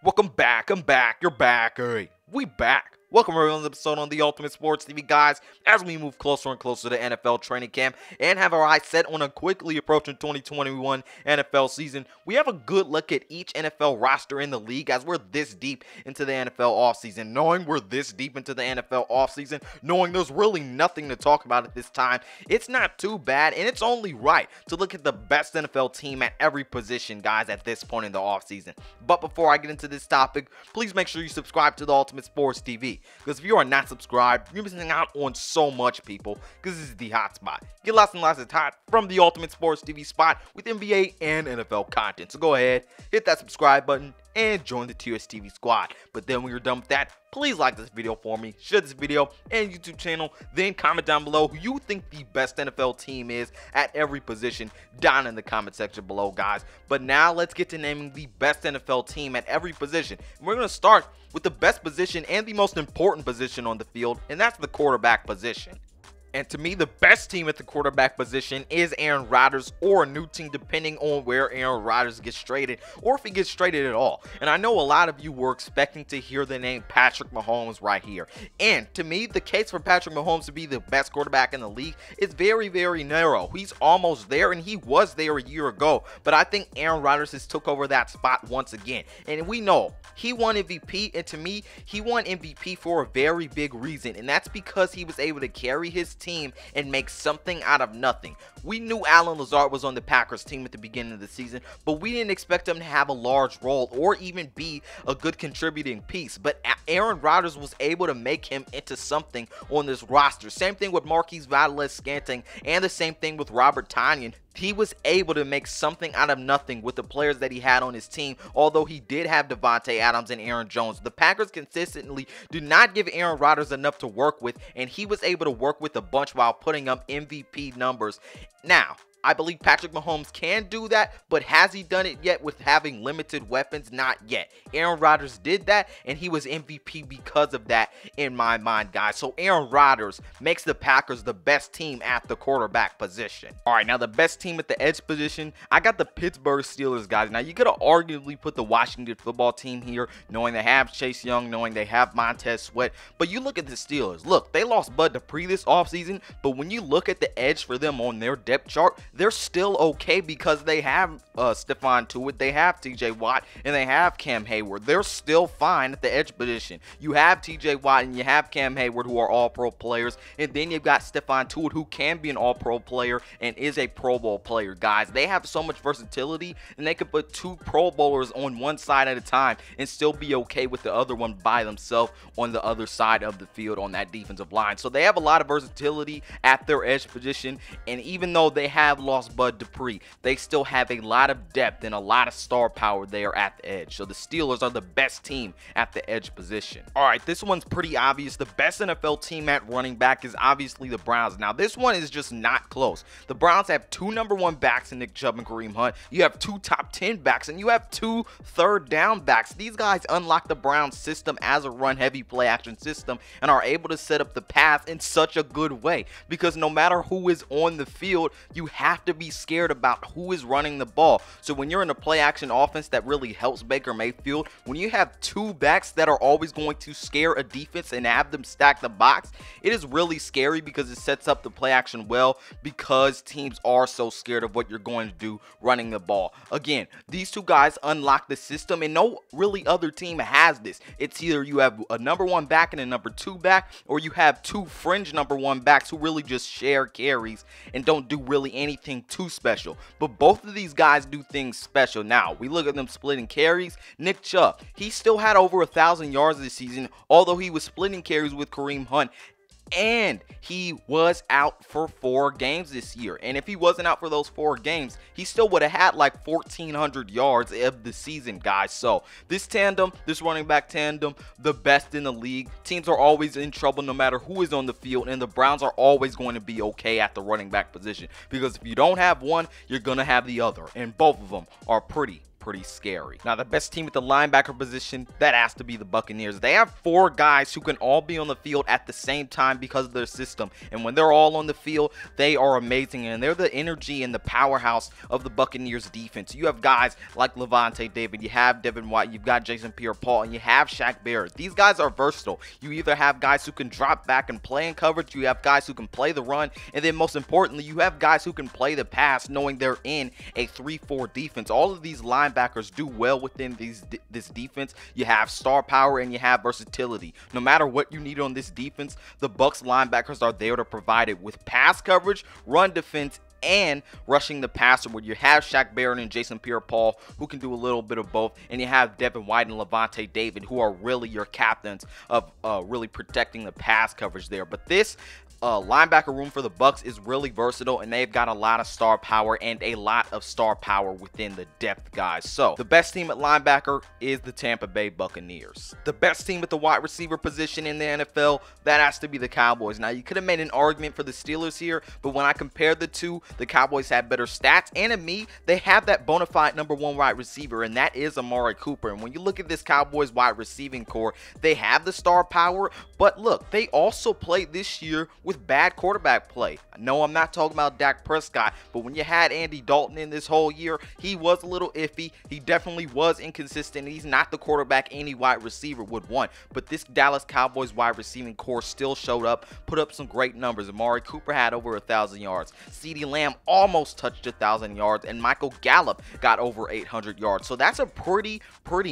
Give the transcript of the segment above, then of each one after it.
Welcome back. I'm back. You're back. Hey, we back. Welcome to another episode on the Ultimate Sports TV, guys, as we move closer and closer to NFL training camp and have our eyes set on a quickly approaching 2021 NFL season. We have a good look at each NFL roster in the league as we're this deep into the NFL offseason. Knowing we're this deep into the NFL offseason, knowing there's really nothing to talk about at this time, it's not too bad, and it's only right to look at the best NFL team at every position, guys, at this point in the offseason. But before I get into this topic, please make sure you subscribe to the Ultimate Sports TV. Because if you are not subscribed, you're missing out on so much, people, because this is the hot spot. Get lots and lots of hot from the Ultimate Sports TV spot with NBA and NFL content. So go ahead, hit that subscribe button, and join the TSTV squad. But then when you're done with that, please like this video for me, share this video and YouTube channel, then comment down below who you think the best NFL team is at every position down in the comment section below, guys. But now let's get to naming the best NFL team at every position. And we're going to start with the best position and the most important position on the field, and that's the quarterback position. And to me, the best team at the quarterback position is Aaron Rodgers, or a new team depending on where Aaron Rodgers gets traded, or if he gets traded at all. And I know a lot of you were expecting to hear the name Patrick Mahomes right here. And to me, the case for Patrick Mahomes to be the best quarterback in the league is very, very narrow. He's almost there, and he was there a year ago. But I think Aaron Rodgers has took over that spot once again. And we know he won MVP, and to me, he won MVP for a very big reason. And that's because he was able to carry his team and make something out of nothing. We knew Allen Lazard was on the Packers team at the beginning of the season, but we didn't expect him to have a large role or even be a good contributing piece. But Aaron Rodgers was able to make him into something on this roster. Same thing with Marquise Valdes-Scantling, and the same thing with Robert Tonyan. He was able to make something out of nothing with the players that he had on his team, although he did have Devontae Adams and Aaron Jones. The Packers consistently do not give Aaron Rodgers enough to work with, and he was able to work with a bunch while putting up MVP numbers. Now, I believe Patrick Mahomes can do that, but has he done it yet with having limited weapons? Not yet. Aaron Rodgers did that, and he was MVP because of that in my mind, guys. So Aaron Rodgers makes the Packers the best team at the quarterback position. All right, now the best team at the edge position, I got the Pittsburgh Steelers, guys. Now, you could have arguably put the Washington football team here, knowing they have Chase Young, knowing they have Montez Sweat, but you look at the Steelers. Look, they lost Bud Dupree this offseason, but when you look at the edge for them on their depth chart, they're still okay because they have Stephon Tuitt, they have TJ Watt, and they have Cam Hayward. They're still fine at the edge position. You have TJ Watt and you have Cam Hayward, who are all-pro players, and then you've got Stephon Tuitt, who can be an all-pro player and is a Pro Bowl player, guys. They have so much versatility, and they could put two Pro Bowlers on one side at a time and still be okay with the other one by themselves on the other side of the field on that defensive line. So they have a lot of versatility at their edge position, and even though they have lost Bud Dupree, they still have a lot of depth and a lot of star power there at the edge. So the Steelers are the best team at the edge position. All right, this one's pretty obvious. The best NFL team at running back is obviously the Browns. Now, this one is just not close. The Browns have two #1 backs in Nick Chubb and Kareem Hunt. You have two top 10 backs, and you have two third down backs. These guys unlock the Browns system as a run-heavy play-action system and are able to set up the path in such a good way, because no matter who is on the field, you have to be scared about who is running the ball. So when you're in a play action offense, that really helps Baker Mayfield. When you have two backs that are always going to scare a defense and have them stack the box, it is really scary because it sets up the play action well, because teams are so scared of what you're going to do running the ball. Again, these two guys unlock the system, and no really other team has this. It's either you have a #1 back and a #2 back, or you have two fringe #1 backs who really just share carries and don't do really anything too special. But both of these guys do things special. Now, we look at them splitting carries. Nick Chubb, he still had over 1,000 yards this season, although he was splitting carries with Kareem Hunt. And he was out for 4 games this year. And if he wasn't out for those 4 games, he still would have had like 1,400 yards of the season, guys. So this tandem, this running back tandem, the best in the league. Teams are always in trouble no matter who is on the field. And the Browns are always going to be okay at the running back position, because if you don't have one, you're going to have the other. And both of them are pretty pretty scary. Now, the best team at the linebacker position, that has to be the Buccaneers. They have 4 guys who can all be on the field at the same time because of their system. And when they're all on the field, they are amazing. And they're the energy and the powerhouse of the Buccaneers defense. You have guys like Lavonte David, you have Devin White, you've got Jason Pierre-Paul, and you have Shaq Barrett. These guys are versatile. You either have guys who can drop back and play in coverage, you have guys who can play the run, and then most importantly, you have guys who can play the pass knowing they're in a 3-4 defense. All of these linebackers do well within this defense. You have star power and you have versatility. No matter what you need on this defense, the Bucs linebackers are there to provide it with pass coverage, run defense, and rushing the passer, where you have Shaq Barrett and Jason Pierre-Paul who can do a little bit of both, and you have Devin White and Lavonte David who are really your captains of really protecting the pass coverage there. But this linebacker room for the Bucs is really versatile, and they've got a lot of star power and a lot of star power within the depth, guys. So the best team at linebacker is the Tampa Bay Buccaneers. The best team at the wide receiver position in the NFL, that has to be the Cowboys. Now, you could have made an argument for the Steelers here, but when I compared the two, the Cowboys have better stats, and to me, they have that bona fide #1 wide receiver, and that is Amari Cooper. And when you look at this Cowboys wide receiving core, they have the star power, but look, they also played this year with bad quarterback play. No, I'm not talking about Dak Prescott, but when you had Andy Dalton in this whole year, he was a little iffy. He definitely was inconsistent. He's not the quarterback any wide receiver would want, but this Dallas Cowboys wide receiving core still showed up, put up some great numbers. Amari Cooper had over 1,000 yards. CeeDee Lamb almost touched 1,000 yards, and Michael Gallup got over 800 yards. So that's a pretty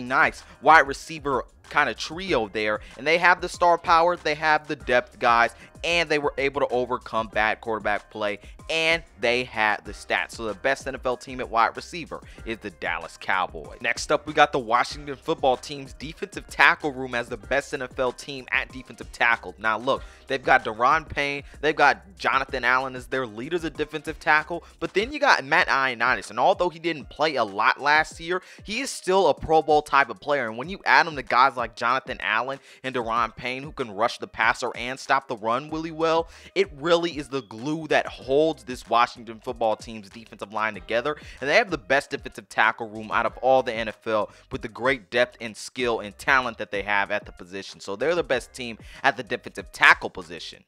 nice wide receiver kind of trio there, and they have the star power, they have the depth, guys, and they were able to overcome bad quarterback play, and they had the stats. So the best NFL team at wide receiver is the Dallas Cowboys. Next up, we got the Washington football team's defensive tackle room as the best NFL team at defensive tackle. Now look, they've got Daron Payne, they've got Jonathan Allen as their leaders at defensive tackle, but then you got Matt Ioannidis, and although he didn't play a lot last year, he is still a Pro Bowl type of player. And when you add him to guys like Jonathan Allen and Daron Payne, who can rush the passer and stop the run really well, it really is the glue that holds this Washington football team's defensive line together. And they have the best defensive tackle room out of all the NFL, with the great depth and skill and talent that they have at the position. So they're the best team at the defensive tackle position.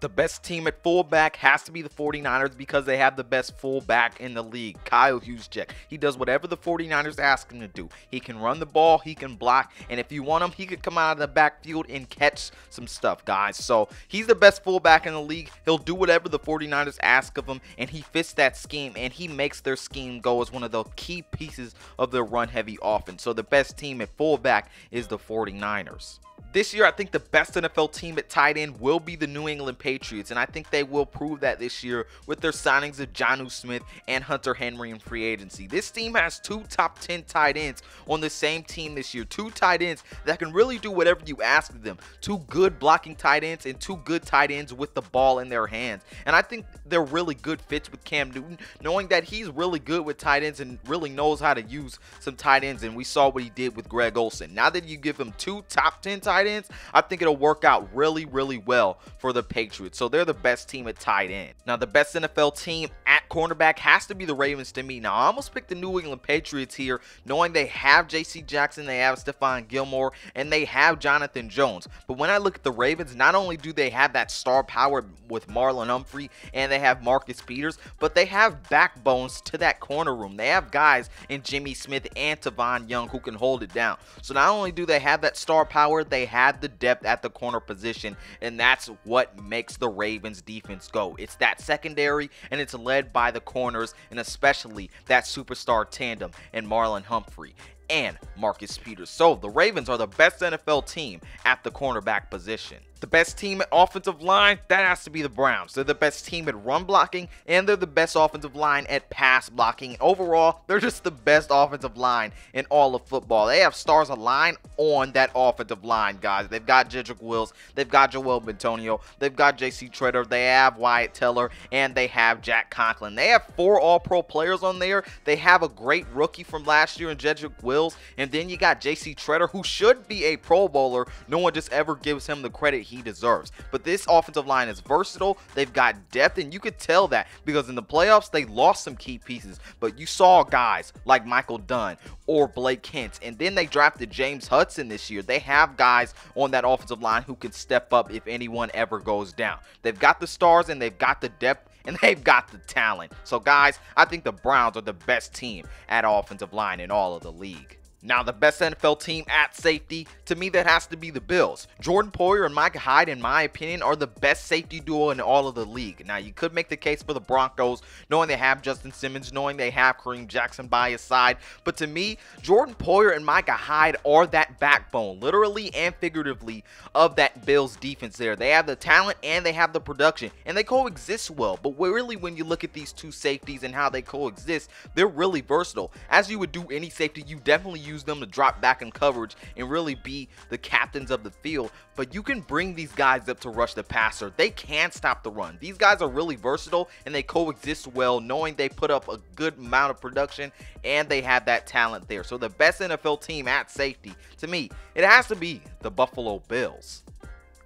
The best team at fullback has to be the 49ers because they have the best fullback in the league, Kyle Juszczyk. He does whatever the 49ers ask him to do. He can run the ball, he can block, and if you want him, he could come out of the backfield and catch some stuff, guys. So he's the best fullback in the league. He'll do whatever the 49ers ask of him, and he fits that scheme, and he makes their scheme go as one of the key pieces of their run-heavy offense. So the best team at fullback is the 49ers. This year, I think the best NFL team at tight end will be the New England Patriots, and I think they will prove that this year with their signings of Jonnu Smith and Hunter Henry in free agency. This team has 2 top 10 tight ends on the same team this year. 2 tight ends that can really do whatever you ask of them. 2 good blocking tight ends and 2 good tight ends with the ball in their hands. And I think they're really good fits with Cam Newton, knowing that he's really good with tight ends and really knows how to use some tight ends, and we saw what he did with Greg Olsen. Now that you give him 2 top 10 tight ends, I think it'll work out really well for the Patriots. So they're the best team at tight end. Now, the best NFL team at cornerback has to be the Ravens to me. Now, I almost picked the New England Patriots here, knowing they have J.C. Jackson, they have Stephon Gilmore, and they have Jonathan Jones. But when I look at the Ravens, not only do they have that star power with Marlon Humphrey and they have Marcus Peters, but they have backbones to that corner room. They have guys in Jimmy Smith and Tavon Young who can hold it down. So not only do they have that star power, they have the depth at the corner position, and that's what makes the Ravens defense go. It's that secondary, and it's led by the corners, and especially that superstar tandem in Marlon Humphrey and Marcus Peters. So the Ravens are the best NFL team at the cornerback position. The best team at offensive line, that has to be the Browns. They're the best team at run blocking, and they're the best offensive line at pass blocking. Overall, they're just the best offensive line in all of football. They have stars aligned on that offensive line, guys. They've got Jedrick Wills, they've got Joel Bitonio, they've got J.C. Treader, they have Wyatt Teller, and they have Jack Conklin. They have 4 all-pro players on there. They have a great rookie from last year in Jedrick Wills, and then you got J.C. Treader, who should be a Pro Bowler. No one just ever gives him the credit he deserves. But this offensive line is versatile. They've got depth, and you could tell that because in the playoffs, they lost some key pieces. But you saw guys like Michael Dunn or Blake Hentz, and then they drafted James Hudson this year. They have guys on that offensive line who can step up if anyone ever goes down. They've got the stars, and they've got the depth, and they've got the talent. So guys, I think the Browns are the best team at offensive line in all of the league. Now, the best NFL team at safety, to me, that has to be the Bills. Jordan Poyer and Micah Hyde, in my opinion, are the best safety duo in all of the league. Now, you could make the case for the Broncos, knowing they have Justin Simmons, knowing they have Kareem Jackson by his side. But to me, Jordan Poyer and Micah Hyde are that backbone, literally and figuratively, of that Bills defense there. They have the talent and they have the production, and they coexist well. But really, when you look at these two safeties and how they coexist, they're really versatile. As you would do any safety, you definitely use them to drop back in coverage and really be the captains of the field, but you can bring these guys up to rush the passer. They can stop the run. These guys are really versatile and they coexist well, knowing they put up a good amount of production and they have that talent there. So the best NFL team at safety, to me, it has to be the Buffalo Bills.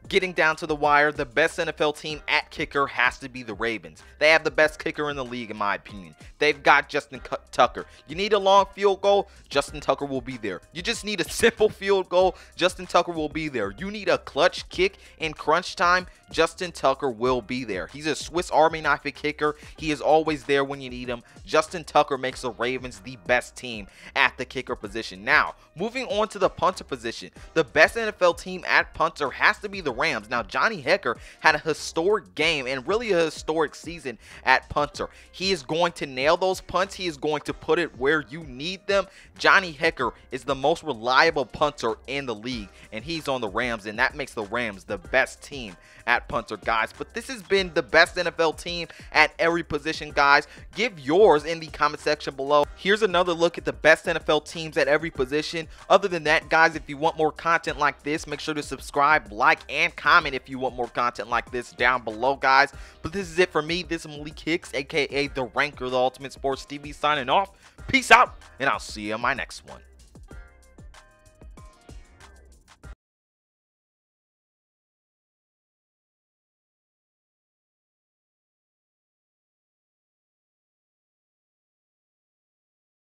Getting down to the wire, the best NFL team at kicker has to be the Ravens. They have the best kicker in the league, in my opinion. They've got Justin Tucker. You need a long field goal, Justin Tucker will be there. You just need a simple field goal, Justin Tucker will be there. You need a clutch kick in crunch time, Justin Tucker will be there. He's a Swiss Army knife kicker. He is always there when you need him. Justin Tucker makes the Ravens the best team at the kicker position. Now, moving on to the punter position, the best NFL team at punter has to be the Rams. Now, Johnny Hekker had a historic game and really a historic season at punter. He is going to nail those punts. He is going to put it where you need them. Johnny Hekker is the most reliable punter in the league, and he's on the Rams, and that makes the Rams the best team at punter, guys. But this has been the best NFL team at every position, guys. Give yours in the comment section below. Here's another look at the best NFL teams at every position. Other than that, guys, if you want more content like this, make sure to subscribe, like, and comment if you want more content like this down below, guys. But this is it for me. This is Malik Hicks, aka The Ranker, the Ultimate Sports TV, signing off. Peace out, and I'll see you in my next one.